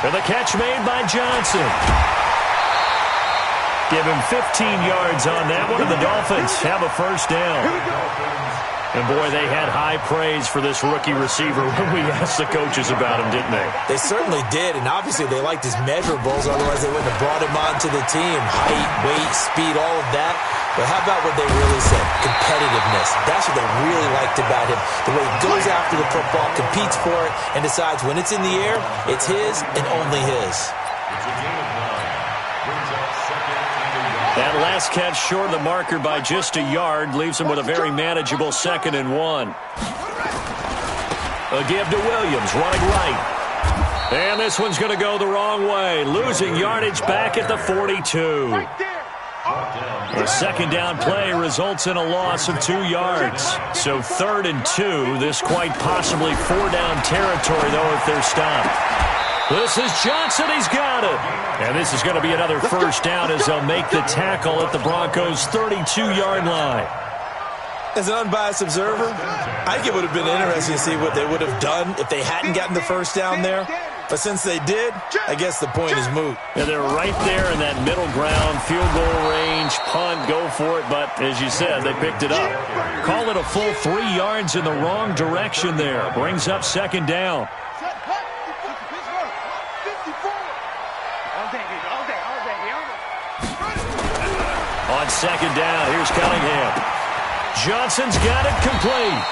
And the catch made by Johnson. Give him 15 yards on that one, and the Dolphins have a first down. And, boy, they had high praise for this rookie receiver when we asked the coaches about him, didn't they? They certainly did, and obviously they liked his measurables, otherwise they wouldn't have brought him onto the team. Height, weight, speed, all of that. But how about what they really said? Competitiveness. That's what they really liked about him. The way he goes after the football, competes for it, and decides when it's in the air, it's his and only his. That last catch short of the marker by just a yard leaves him with a very manageable 2nd and 1. A give to Williams, running right. And this one's going to go the wrong way, losing yardage back at the 42. The 2nd down play results in a loss of 2 yards. So 3rd and 2, this quite possibly 4-down territory, though, if they're stopped. This is Johnson. He's got it. And this is going to be another first down as they'll make the tackle at the Broncos' 32-yard line. As an unbiased observer, I think it would have been interesting to see what they would have done if they hadn't gotten the first down there. But since they did, I guess the point is moot. Yeah, they're right there in that middle ground, field goal range, punt, go for it. But as you said, they picked it up. Call it a full 3 yards in the wrong direction there. Brings up 2nd down. On 2nd down, here's Cunningham. Johnson's got it complete.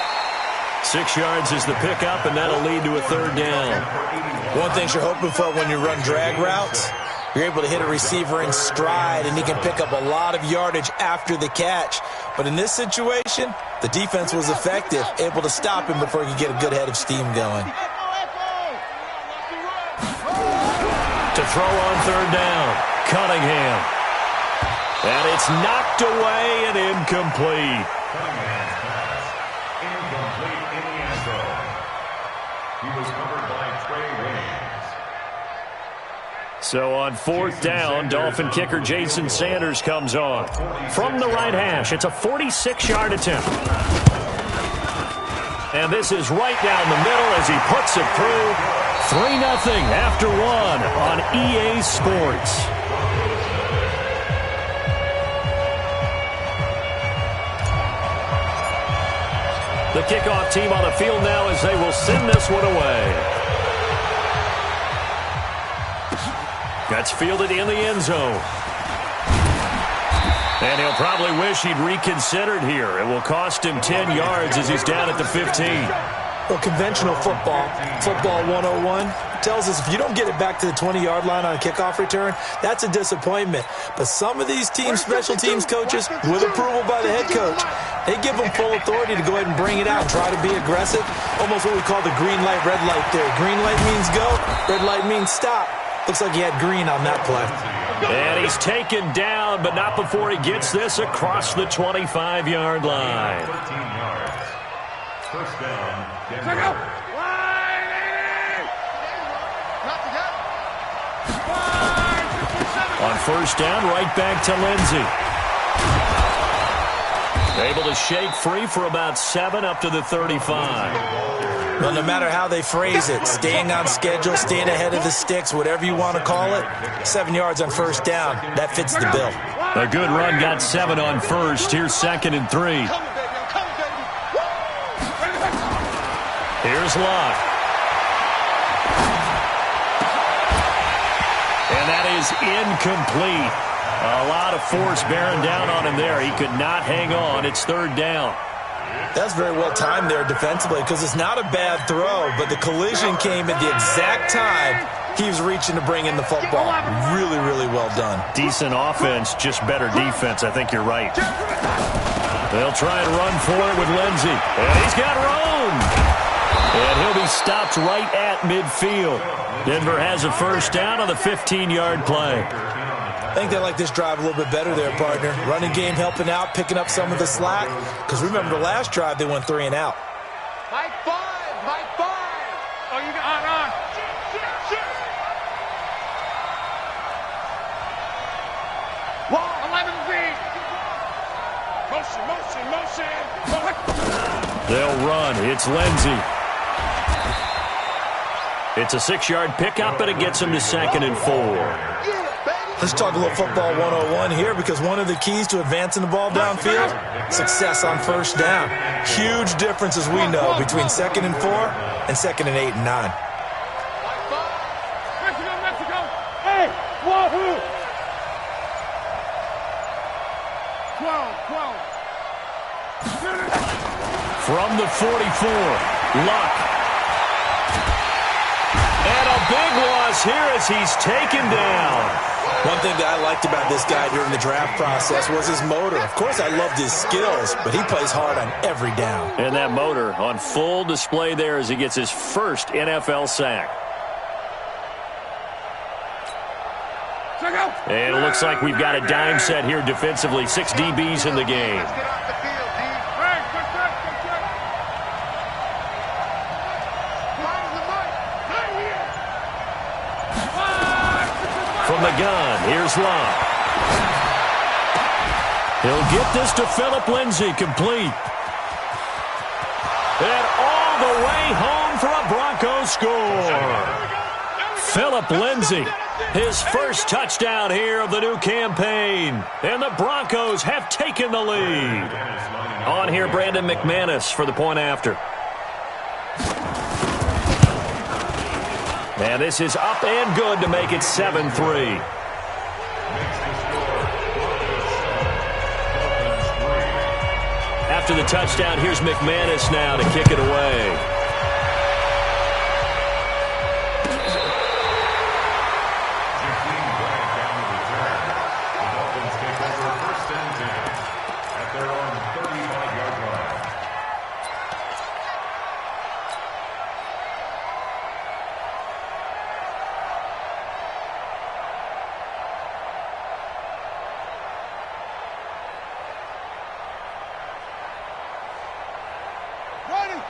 6 yards is the pickup, and that'll lead to a 3rd down. One thing you're hoping for when you run drag routes, you're able to hit a receiver in stride, and he can pick up a lot of yardage after the catch. But in this situation, the defense was effective, able to stop him before he could get a good head of steam going. To throw on 3rd down, Cunningham. And it's knocked away and incomplete. So on 4th down, Dolphin kicker Jason Sanders comes on. From the right hash, it's a 46-yard attempt. And this is right down the middle as he puts it through. 3-0 after 1 on EA Sports. The kickoff team on the field now as they will send this one away. That's fielded in the end zone. And he'll probably wish he'd reconsidered here. It will cost him 10 yards as he's down at the 15. Well, conventional football 101, tells us if you don't get it back to the 20-yard line on a kickoff return, that's a disappointment. But some of these teams, special teams coaches, with approval by the head coach, they give them full authority to go ahead and bring it out and try to be aggressive. Almost what we call the green light, red light theory. Green light means go, red light means stop. Looks like he had green on that play. And he's taken down, but not before he gets this across the 25-yard line. 13 yards. First down. On 1st down, right back to Lindsey. Able to shake free for about 7 up to the 35. Well, no matter how they phrase it, staying on schedule, staying ahead of the sticks, whatever you want to call it, 7 yards on 1st down, that fits the bill. A good run got 7 on 1st. Here's 2nd and 3. Here's Locke. And that is incomplete. A lot of force bearing down on him there. He could not hang on. It's 3rd down. That's very well timed there defensively because it's not a bad throw, but the collision came at the exact time he was reaching to bring in the football. Really, really well done. Decent offense, just better defense. I think you're right. They'll try and run for it with Lindsey. And he's got room. And he'll be stopped right at midfield. Denver has a first down on the 15-yard play. I think they like this drive a little bit better there, partner. Running game helping out, picking up some of the slack. Because remember the last drive, they went 3 and out. Mike 5. Oh, you got on. Wall 11 feet. Motion. They'll run. It's Lindsey. It's a 6-yard pickup, and it gets him to 2nd and 4. Let's talk a little football 101 here, because one of the keys to advancing the ball downfield, success on first down. Huge difference, as we know, between 2nd and 4 and 2nd and 8 and 9. Mexico! Hey, Wahoo! 12. From the 44, Luck. And a big loss here as he's taken down. One thing that I liked about this guy during the draft process was his motor. Of course, I loved his skills, but he plays hard on every down. And that motor on full display there as he gets his first NFL sack. And it looks like we've got a dime set here defensively. 6 DBs in the game. From the gun, here's Love. He'll get this to Phillip Lindsay, complete. And all the way home for a Broncos score. Phillip Lindsay, his first touchdown here of the new campaign. And the Broncos have taken the lead. On here, Brandon McManus for the point after. And this is up and good to make it 7-3. After the touchdown, here's McManus now to kick it away.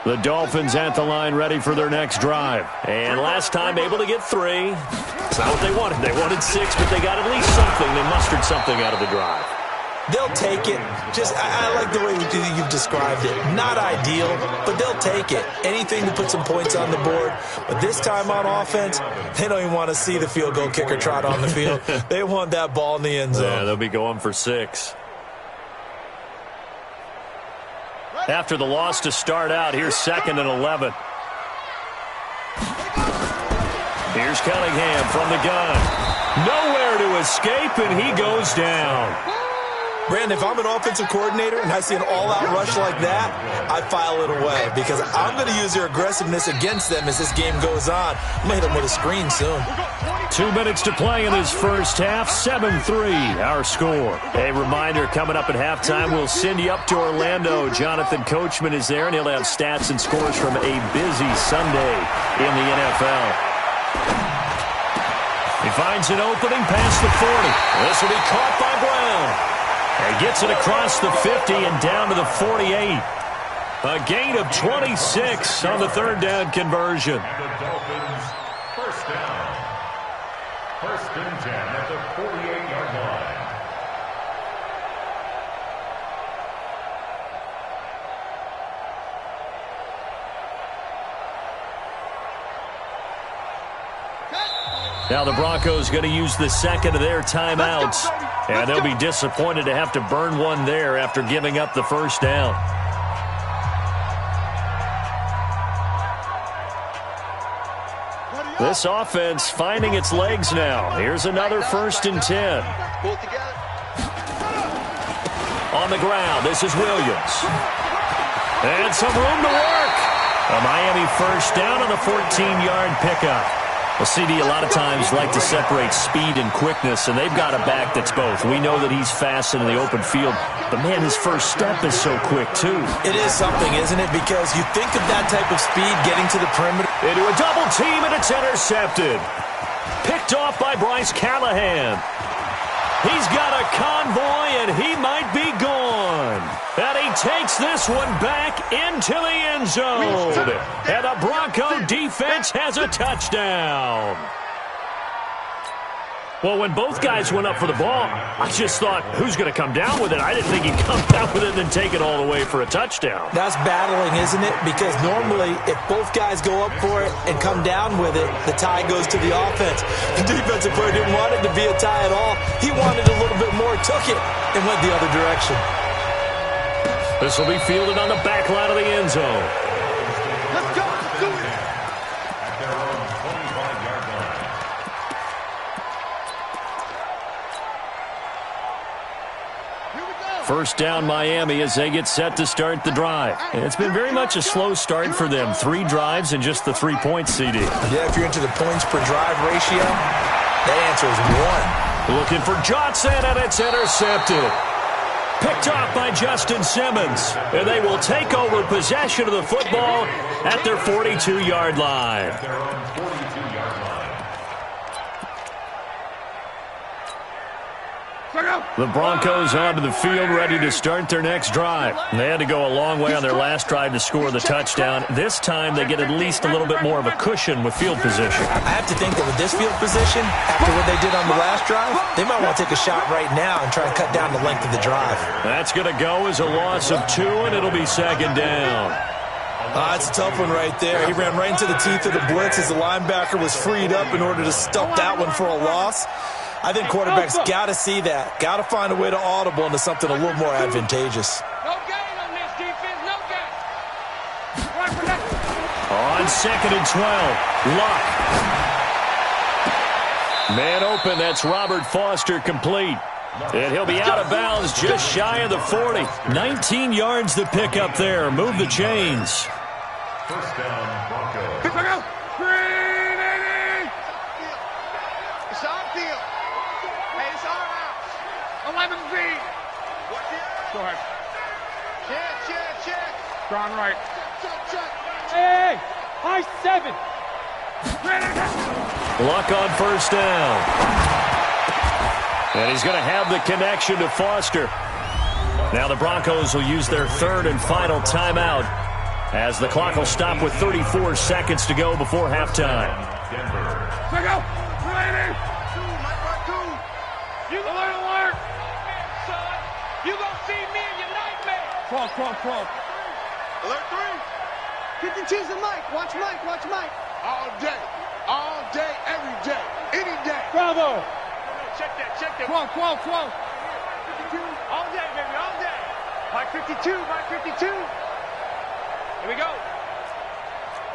The Dolphins at the line ready for their next drive. And last time able to get 3. It's not what they wanted. They wanted 6, but they got at least something. They mustered something out of the drive. They'll take it. I like the way you've described it. Not ideal, but they'll take it. Anything to put some points on the board. But this time on offense, they don't even want to see the field goal kicker trot on the field. They want that ball in the end zone. Yeah, they'll be going for 6. After the loss to start out, here's 2nd and 11. Here's Cunningham from the gun. Nowhere to escape, and he goes down. Brandon, if I'm an offensive coordinator and I see an all-out rush like that, I file it away because I'm going to use their aggressiveness against them as this game goes on. I'm going to hit them with a screen soon. 2 minutes to play in this first half. 7-3, our score. A reminder, coming up at halftime, we'll send you up to Orlando. Jonathan Coachman is there, and he'll have stats and scores from a busy Sunday in the NFL. He finds an opening past the 40. This will be caught by Brown. He gets it across the 50 and down to the 48. A gain of 26 on the 3rd down conversion. And the Dolphins, first down. 1st and 10 at the 48-yard line. Now the Broncos going to use the 2nd of their timeouts, and they'll be disappointed to have to burn one there after giving up the 1st down. This offense finding its legs now. Here's another 1st and 10. On the ground, this is Williams. And some room to work. A Miami 1st down on the 14-yard pickup. Well, CD, a lot of times like to separate speed and quickness, and they've got a back that's both. We know that he's fast in the open field, but, man, his first step is so quick, too. It is something, isn't it? Because you think of that type of speed getting to the perimeter. Into a double team, and it's intercepted. Picked off by Bryce Callahan. He's got a convoy, and he might be gone. And he takes this one back into the end zone. And the Bronco defense has a touchdown. Well, when both guys went up for the ball, I just thought, who's going to come down with it? I didn't think he'd come down with it and then take it all the way for a touchdown. That's battling, isn't it? Because normally, if both guys go up for it and come down with it, the tie goes to the offense. The defensive player didn't want it to be a tie at all. He wanted a little bit more, took it, and went the other direction. This will be fielded on the back line of the end zone. Let's go. Let's do it. At their own 25-yard line. Here we go. First down, Miami, as they get set to start the drive. And it's been very much a slow start for them. 3 drives and just the 3 points, CD. Yeah, if you're into the points per drive ratio, that answer is 1. Looking for Johnson, and it's intercepted. Picked off by Justin Simmons. And they will take over possession of the football at their 42-yard line. At their own 42-yard line. The Broncos onto the field ready to start their next drive. They had to go a long way on their last drive to score the touchdown. This time they get at least a little bit more of a cushion with field position. I have to think that with this field position, after what they did on the last drive, they might want to take a shot right now and try and cut down the length of the drive. That's going to go as a loss of 2, and it'll be second down. That's a tough one right there. He ran right into the teeth of the blitz as the linebacker was freed up in order to stop that one for a loss. I think quarterbacks got to see that. Got to find a way to audible into something a little more advantageous. No gain on this defense. No gain. Right for that. On 2nd and 12, Luck. Man open, that's Robert Foster complete. And he'll be out of bounds just shy of the 40. 19 yards to pick up there. Move the chains. First down, Broncos. Pick up. Green, it's our field. Hey, it's our house. 11 feet. Go ahead. Check. Strong right. Check. Hey, high 7. Luck on first down. And he's going to have the connection to Foster. Now the Broncos will use their 3rd and final timeout as the clock will stop with 34 seconds to go before halftime. Check out. Ready. You alert. Son, you gonna see me in your nightmare. Crawl. Alert 3. 52's the mic. Watch Mike. All day, every day, any day. Bravo. Check that. Crawl. 52. All day, baby, all day. Mike 52. Here we go.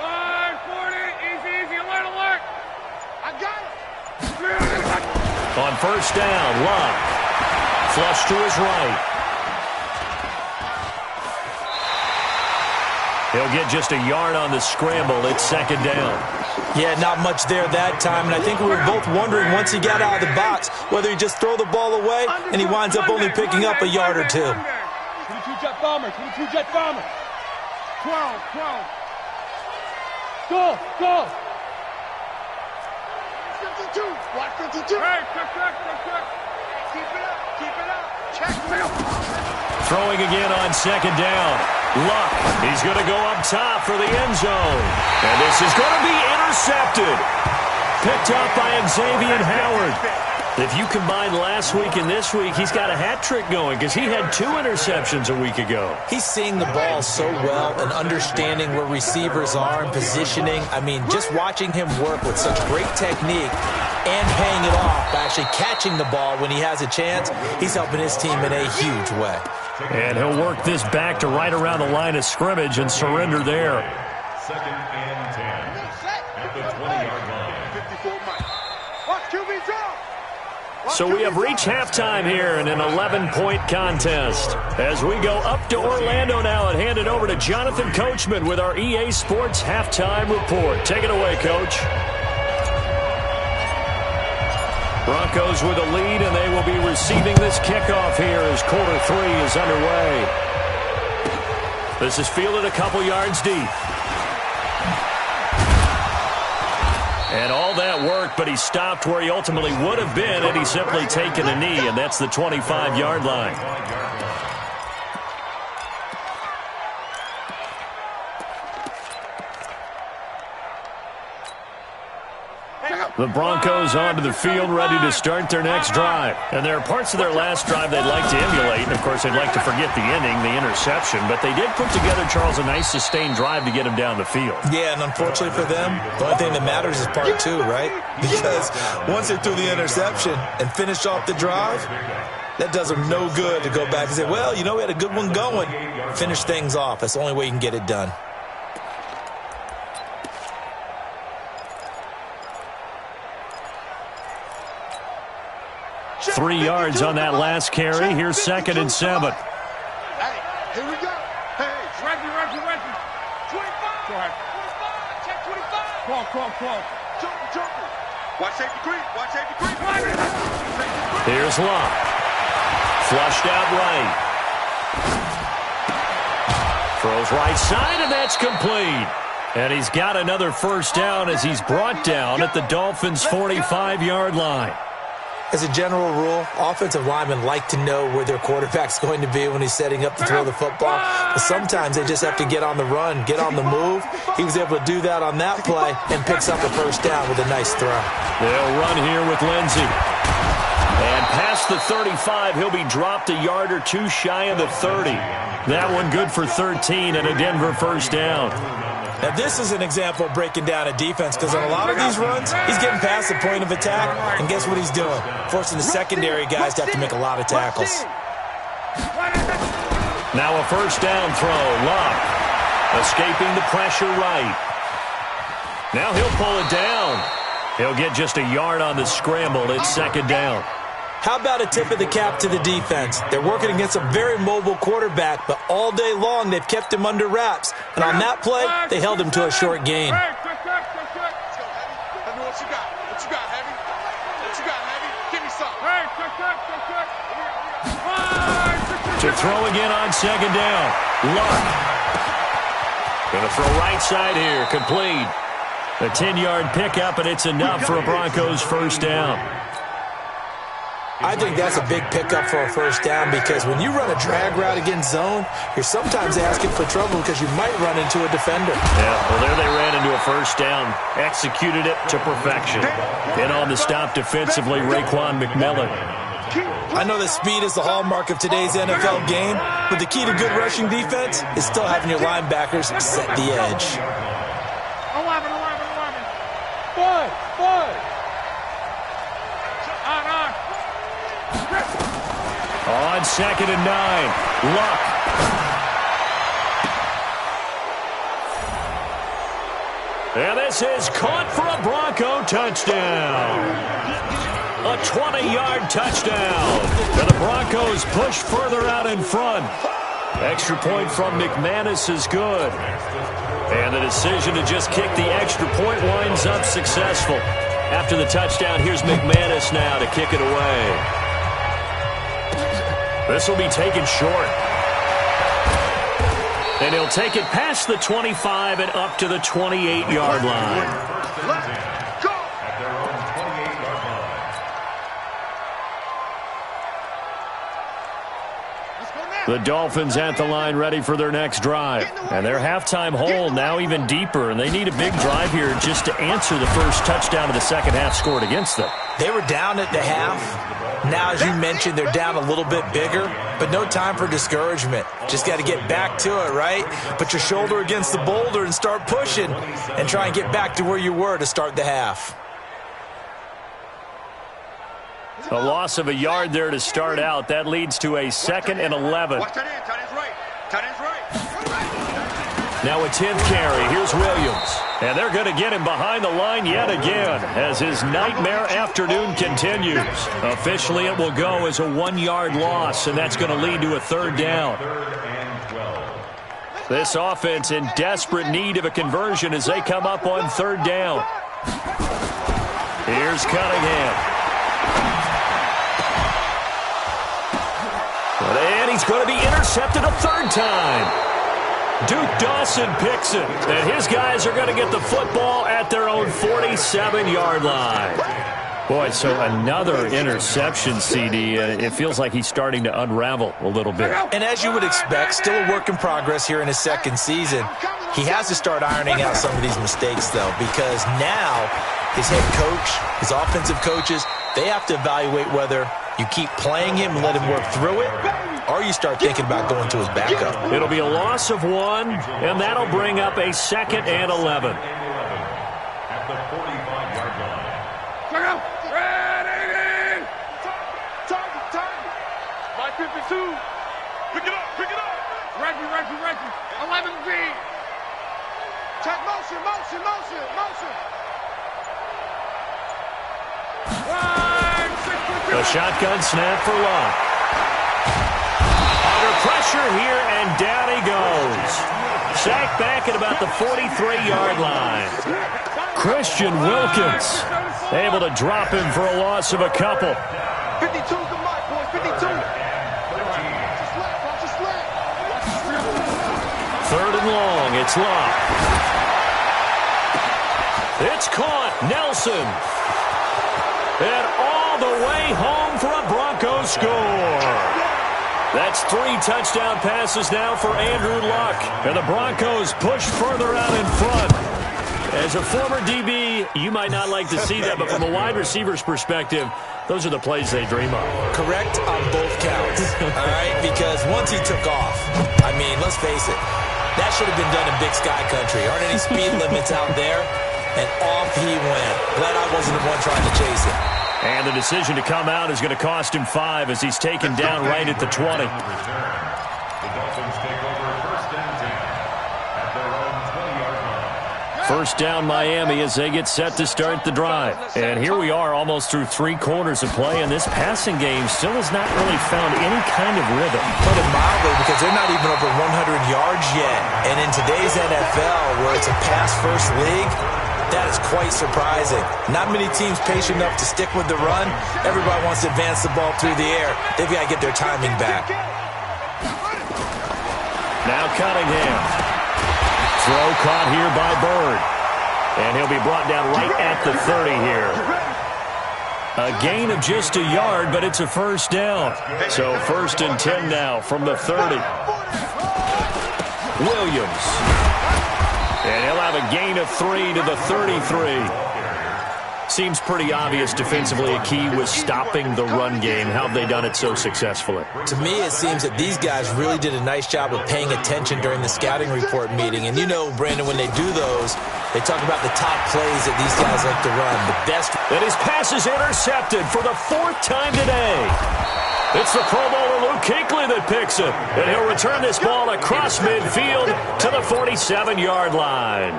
540. Easy. Alert. I got it. On first down, Luck. Flush to his right. He'll get just a yard on the scramble. It's second down. Yeah, not much there that time, and I think we were both wondering once he got out of the box whether he just throw the ball away and he winds up only picking up a yard or 2. 22 jet bomber. 12. Go. 52. Watch 52. Hey, quick. Keep it up. Check. Throwing again on second down. Luck. He's going to go up top for the end zone. And this is going to be intercepted. Picked up by Xavier Howard. If you combine last week and this week, he's got a hat trick going because he had 2 interceptions a week ago. He's seeing the ball so well and understanding where receivers are and positioning. I mean, just watching him work with such great technique and paying it off by actually catching the ball when he has a chance, he's helping his team in a huge way. And he'll work this back to right around the line of scrimmage and surrender there. 2nd and 10. At the 20-yard line. 54 Mike. Watch QB draw. So we have reached halftime here in an 11-point contest. As we go up to Orlando now and hand it over to Jonathan Coachman with our EA Sports Halftime Report. Take it away, Coach. Broncos with a lead, and they will be receiving this kickoff here as quarter 3 is underway. This is fielded a couple yards deep. And all that work, but he stopped where he ultimately would have been had he simply taken a knee, and that's the 25-yard line. The Broncos onto the field, ready to start their next drive. And there are parts of their last drive they'd like to emulate. And, of course, they'd like to forget the ending, the interception. But they did put together, Charles, a nice sustained drive to get him down the field. Yeah, and unfortunately for them, the only thing that matters is part two, right? Because once they threw the interception and finished off the drive, that does them no good to go back and say, well, you know, we had a good one going. Finish things off. That's the only way you can get it done. Three yards on that last carry. Here's 2nd and 7. Hey, here we go. Hey, Reggie. 25. Go ahead. 25. Check 25. Crawl. Jumper. Watch safety creep. Here's Locke. Flushed out right. Throws right side, and that's complete. And he's got another first down as he's brought down at the Dolphins' 45-yard line. As a general rule, offensive linemen like to know where their quarterback's going to be when he's setting up to throw the football. But sometimes they just have to get on the run, get on the move. He was able to do that on that play and picks up a first down with a nice throw. They'll run here with Lindsey. And past the 35, he'll be dropped a yard or two shy of the 30. That one good for 13 and a Denver first down. Now, this is an example of breaking down a defense because on a lot of these runs, he's getting past the point of attack, and guess what he's doing? Forcing the secondary guys to have to make a lot of tackles. Now a first down throw. Locke escaping the pressure right. Now he'll pull it down. He'll get just a yard on the scramble. It's 2nd down. How about a tip of the cap to the defense? They're working against a very mobile quarterback, but all day long they've kept him under wraps. And on that play, they held him to a short gain. What you got? Heavy? Give me some. To throw again on 2nd down. Locke. Going to throw right side here. Complete. A 10-yard pickup, and it's enough for a Broncos first down. I think that's a big pickup for a first down because when you run a drag route against zone, you're sometimes asking for trouble because you might run into a defender. Yeah, well, there they ran into a first down. Executed it to perfection. And on the stop defensively, Raekwon McMillan. I know that speed is the hallmark of today's NFL game, but the key to good rushing defense is still having your linebackers set the edge. 11. On 2nd and 9, Luck. And this is caught for a Bronco touchdown. A 20-yard touchdown. And the Broncos push further out in front. Extra point from McManus is good. And the decision to just kick the extra point winds up successful. After the touchdown, here's McManus now to kick it away. This will be taken short. And he'll take it past the 25 and up to the 28-yard line. The Dolphins at the line ready for their next drive. And their halftime hole now even deeper. And they need a big drive here just to answer the first touchdown of the second half scored against them. They were down at the half. Now, as you mentioned, they're down a little bit bigger, but no time for discouragement. Just got to get back to it, right? Put your shoulder against the boulder and start pushing and try and get back to where you were to start the half. A loss of a yard there to start out. That leads to a 2nd and 11. Watch that in. Tight end's right. Tight end's right. Now a 10th carry. Here's Williams. And they're going to get him behind the line yet again as his nightmare afternoon continues. Officially, it will go as a 1-yard loss, and that's going to lead to a 3rd down. This offense in desperate need of a conversion as they come up on 3rd down. Here's Cunningham. And he's going to be intercepted a 3rd time. Duke Dawson picks it, and his guys are going to get the football at their own 47-yard line. Boy, so another interception, CD. It feels like he's starting to unravel a little bit. And as you would expect, still a work in progress here in his second season. He has to start ironing out some of these mistakes, though, because now his head coach, his offensive coaches, they have to evaluate whether you keep playing him and let him work through it, or you start thinking about going to his backup. It'll be a loss of 1, and that'll bring up a 2nd and 11. At the 45-yard line. Check out. Ready. Target. My 52. Pick it up. Reggie. 11B. Check motion. The shotgun snap for Locke. Under pressure here, and down he goes. Sacked back at about the 43-yard line. Christian Wilkins able to drop him for a loss of a couple. 52's the mark, boys. 52. Third and long, it's Locke. It's caught, Nelson. And all the way home for a Broncos score. That's 3 touchdown passes now for Andrew Luck. And the Broncos push further out in front. As a former DB, you might not like to see that, but from a wide receiver's perspective, those are the plays they dream of. Correct on both counts, all right? Because once he took off, I mean, let's face it, that should have been done in Big Sky Country. Aren't any speed limits out there? And off he went. Glad I wasn't the one trying to chase him. And the decision to come out is going to cost him 5 as he's taken down right at the 20. The Dolphins take over 1st and 10 at their own 20-yard line. First down Miami as they get set to start the drive. And here we are almost through 3 quarters of play, and this passing game still has not really found any kind of rhythm. Put it mildly, because they're not even over 100 yards yet. And in today's NFL, where it's a pass-first league, that is quite surprising. Not many teams patient enough to stick with the run. Everybody wants to advance the ball through the air. They've got to get their timing back. Now Cunningham. Throw caught here by Bird. And he'll be brought down right at the 30 here. A gain of just a yard, but it's a first down. So 1st and 10 now from the 30. Williams. And he'll have a gain of 3 to the 33. Seems pretty obvious defensively a key was stopping the run game. How have they done it so successfully? To me, it seems that these guys really did a nice job of paying attention during the scouting report meeting. And you know, Brandon, when they do those, they talk about the top plays that these guys like to run. The best. And his pass is intercepted for the 4th time today. It's the Pro Bowler Luke Kuechly that picks it. And he'll return this ball across midfield to the 47-yard line.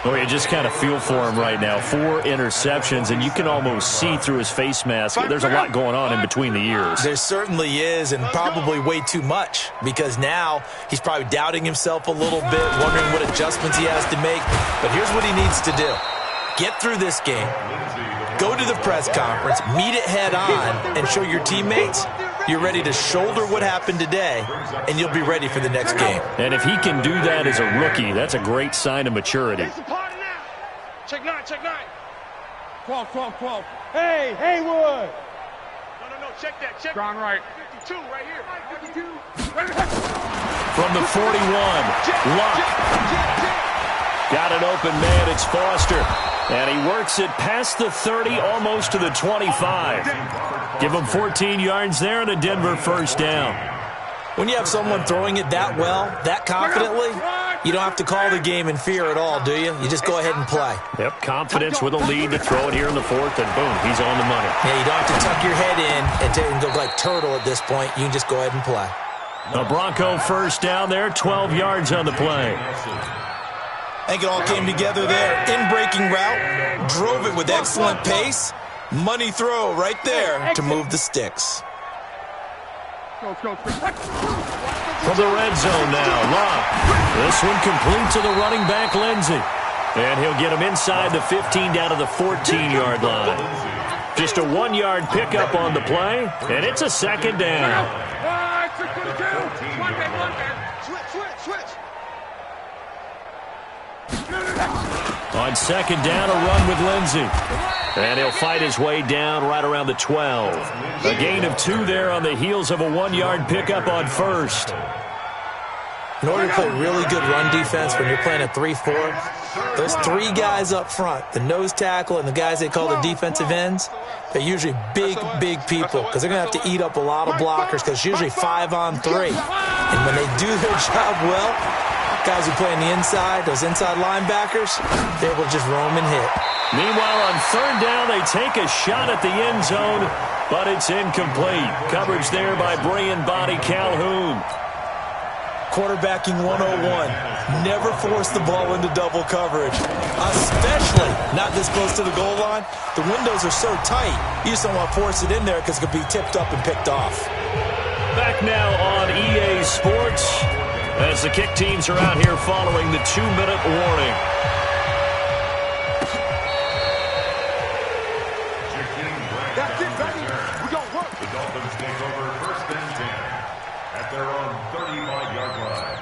Well, you just kind of feel for him right now. 4 interceptions, and you can almost see through his face mask. There's a lot going on in between the ears. There certainly is, and probably way too much, because now he's probably doubting himself a little bit, wondering what adjustments he has to make. But here's what he needs to do. Get through this game. Go to the press conference, meet it head on, and show your teammates you're ready to shoulder what happened today, and you'll be ready for the next game. And if he can do that as a rookie, that's a great sign of maturity. Check 9. 12. Hey, Haywood. No, check that. Check. Gone right. 52 right here. 52. From the 41, Luck. Got an open man, it's Foster. And he works it past the 30, almost to the 25. Give him 14 yards there and a Denver first down. When you have someone throwing it that well, that confidently, you don't have to call the game in fear at all, do you? You just go ahead and play. Yep, confidence with a lead to throw it here in the 4th, and boom, he's on the money. Yeah, you don't have to tuck your head in and go like turtle at this point. You can just go ahead and play. A Bronco first down there, 12 yards on the play. I think it all came together there. In-breaking route, drove it with excellent pace. Money throw right there to move the sticks. Go. From the red zone now, Locke. This one complete to the running back, Lindsey. And he'll get him inside the 15 down to the 14-yard line. Just a 1-yard pickup on the play, and it's a 2nd down. Switch. On 2nd down, a run with Lindsey. And he'll fight his way down right around the 12. A gain of 2 there on the heels of a 1-yard pickup on first. In order to play really good run defense when you're playing a 3-4, those 3 guys up front, the nose tackle and the guys they call the defensive ends, they're usually big, big people because they're going to have to eat up a lot of blockers because it's usually 5 on 3. And when they do their job well, guys who play on the inside, those inside linebackers, they're able to just roam and hit. Meanwhile, on 3rd down, they take a shot at the end zone, but it's incomplete. Coverage there by Brian Body Calhoun. Quarterbacking 101. Never force the ball into double coverage, especially not this close to the goal line. The windows are so tight, you just don't want to force it in there because it could be tipped up and picked off. Back now on EA Sports as the kick teams are out here following the 2-minute warning. That's it, baby. We're going to work. The Dolphins take over 1st and 10 at their own 35-yard line.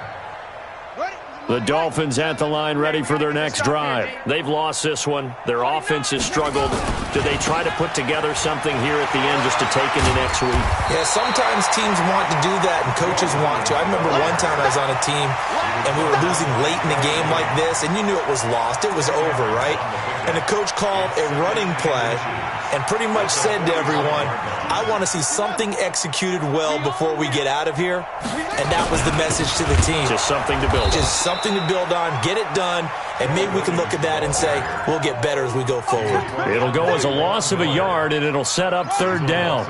Ready? The Dolphins at the line ready for their next drive. They've lost this one. Their offense has struggled. Do they try to put together something here at the end just to take into next week? Yeah, sometimes teams want to do that and coaches want to. I remember one time I was on a team and we were losing late in the game like this and you knew it was lost. It was over, right? And the coach called a running play and pretty much said to everyone, I want to see something executed well before we get out of here. And that was the message to the team. Just something to build on. Just something to build on, get it done, and maybe we can look at that and say, we'll get better as we go forward. It'll go as a loss of a yard, and it'll set up 3rd down.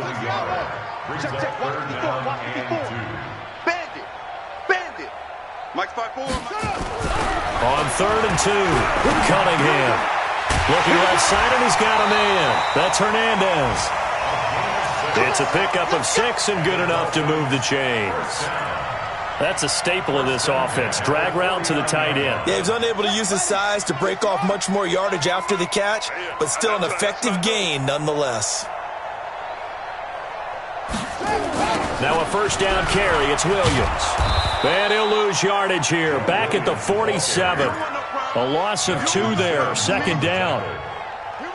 Brings up 3rd down and 2. Bandit. Bandit. Mike 5-4. On 3rd and 2, Cunningham. Looking right side, and he's got a man. That's Hernandez. It's a pickup of 6 and good enough to move the chains. That's a staple of this offense. Drag route to the tight end. Yeah, he was unable to use his size to break off much more yardage after the catch, but still an effective gain nonetheless. Now a 1st down carry. It's Williams. And he'll lose yardage here. Back at the 47. A loss of 2 there. 2nd down.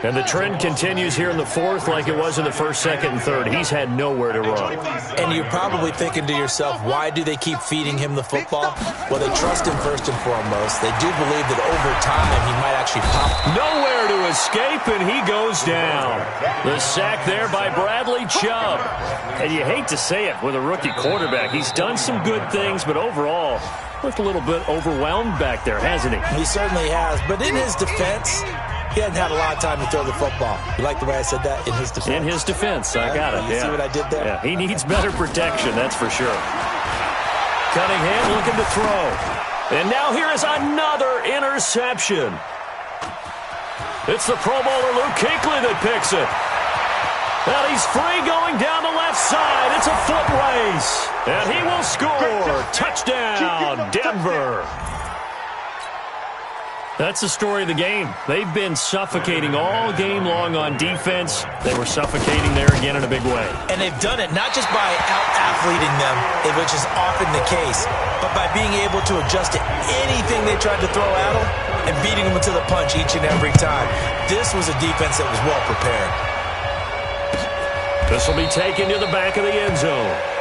And the trend continues here in the 4th like it was in the 1st, 2nd, and 3rd. He's had nowhere to run. And you're probably thinking to yourself, why do they keep feeding him the football? Well, they trust him first and foremost. They do believe that over time he might actually pop. Nowhere to escape, and he goes down. The sack there by Bradley Chubb. And you hate to say it with a rookie quarterback. He's done some good things, but overall, looked a little bit overwhelmed back there, hasn't he? He certainly has. But in his defense, he hasn't had a lot of time to throw the football. You like the way I said that? In his defense. In his defense. I got it. You see what I did there? Yeah, he needs better protection, that's for sure. Cunningham looking to throw. And now here is another interception. It's the Pro Bowler Luke Kuechly that picks it. Well, he's free going down the left side. It's a foot race. And he will score. Touchdown, Denver. That's the story of the game. They've been suffocating all game long on defense. They were suffocating there again in a big way. And they've done it not just by out-athleting them, which is often the case, but by being able to adjust to anything they tried to throw at them and beating them to the punch each and every time. This was a defense that was well prepared. This will be taken to the back of the end zone.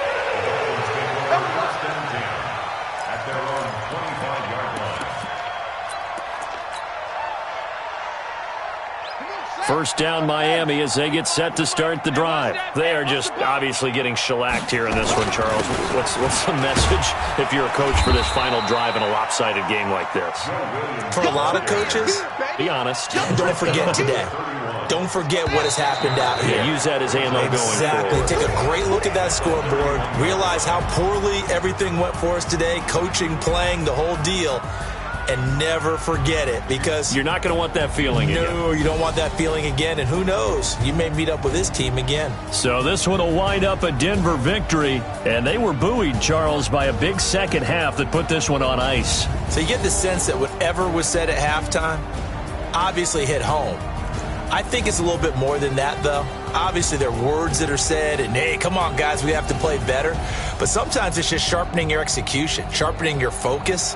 First down, Miami, as they get set to start the drive. They are just obviously getting shellacked here in this one, Charles. What's the message if you're a coach for this final drive in a lopsided game like this? For a lot of coaches, be honest. Don't forget today. Don't forget what has happened out here. Yeah, use that as ammo going forward. Exactly. Take a great look at that scoreboard. Realize how poorly everything went for us today. Coaching, playing, the whole deal. And never forget it, because you're not going to want that feeling again. No, you don't want that feeling again, and who knows? You may meet up with this team again. So this one will wind up a Denver victory, and they were buoyed, Charles, by a big second half that put this one on ice. So you get the sense that whatever was said at halftime obviously hit home. I think it's a little bit more than that, though. Obviously, there are words that are said, and, hey, come on, guys, we have to play better. But sometimes it's just sharpening your execution, sharpening your focus,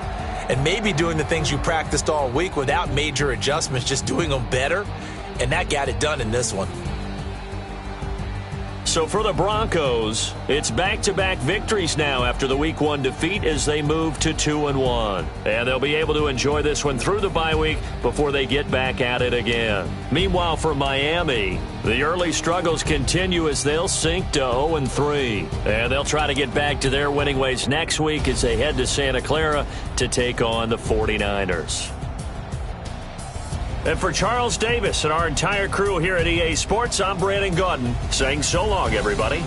and maybe doing the things you practiced all week without major adjustments, just doing them better. and that got it done in this one. So for the Broncos, it's back-to-back victories now after the Week 1 defeat as they move to 2-1. And they'll be able to enjoy this one through the bye week before they get back at it again. Meanwhile, for Miami, the early struggles continue as they'll sink to 0-3. And they'll try to get back to their winning ways next week as they head to Santa Clara to take on the 49ers. And for Charles Davis and our entire crew here at EA Sports, I'm Brandon Gaudin saying so long, everybody.